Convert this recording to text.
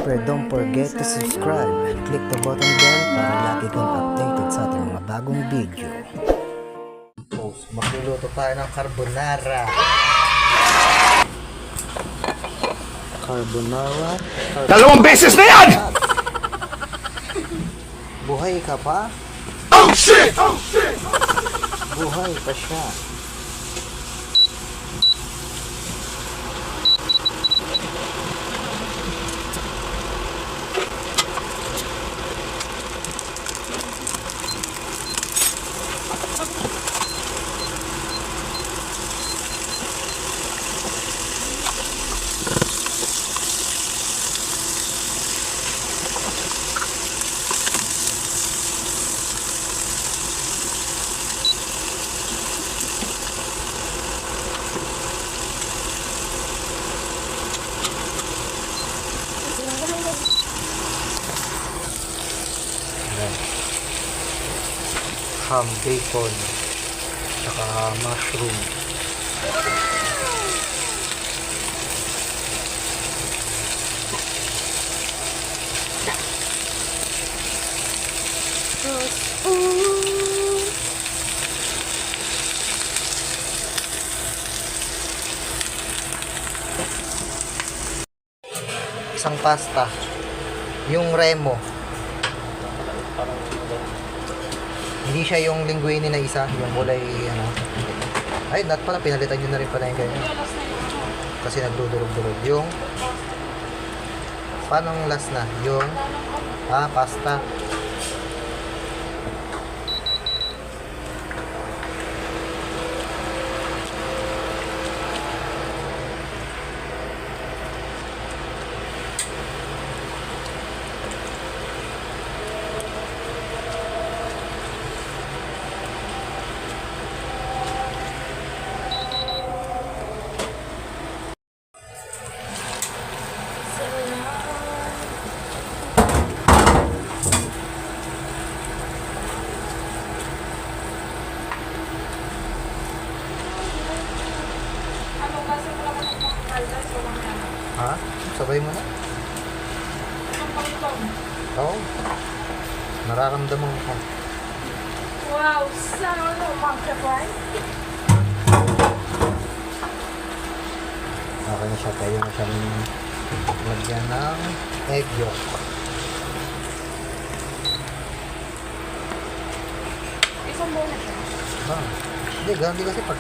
syempre, don't forget to subscribe. Click the button bell para lagi kang updated sa ating mga bagong video. Magluluto tayo ng carbonara. Carbonara. Dalawang beses na yan! Buhay ka pa? Oh shit! Oh shit! Buhay pa siya. Ham, bacon, saka mushroom. Isang pasta, yung Remo. Hindi siya yung linguine na isa, yung kulay ano. Ay, not pala, pinalitan nyo na rin pala yung ganyan. Kasi nagdudurog-durog. Yung, paano ang last na? Yung, pasta. Ha? Sabay mo na? Oo. Nararamdaman ko. Wow, sana magkapay. Okay na siya. Pwede na siyang lagyan ng egg yolk. Isang buo na siya. Hindi, ganun din kasi pag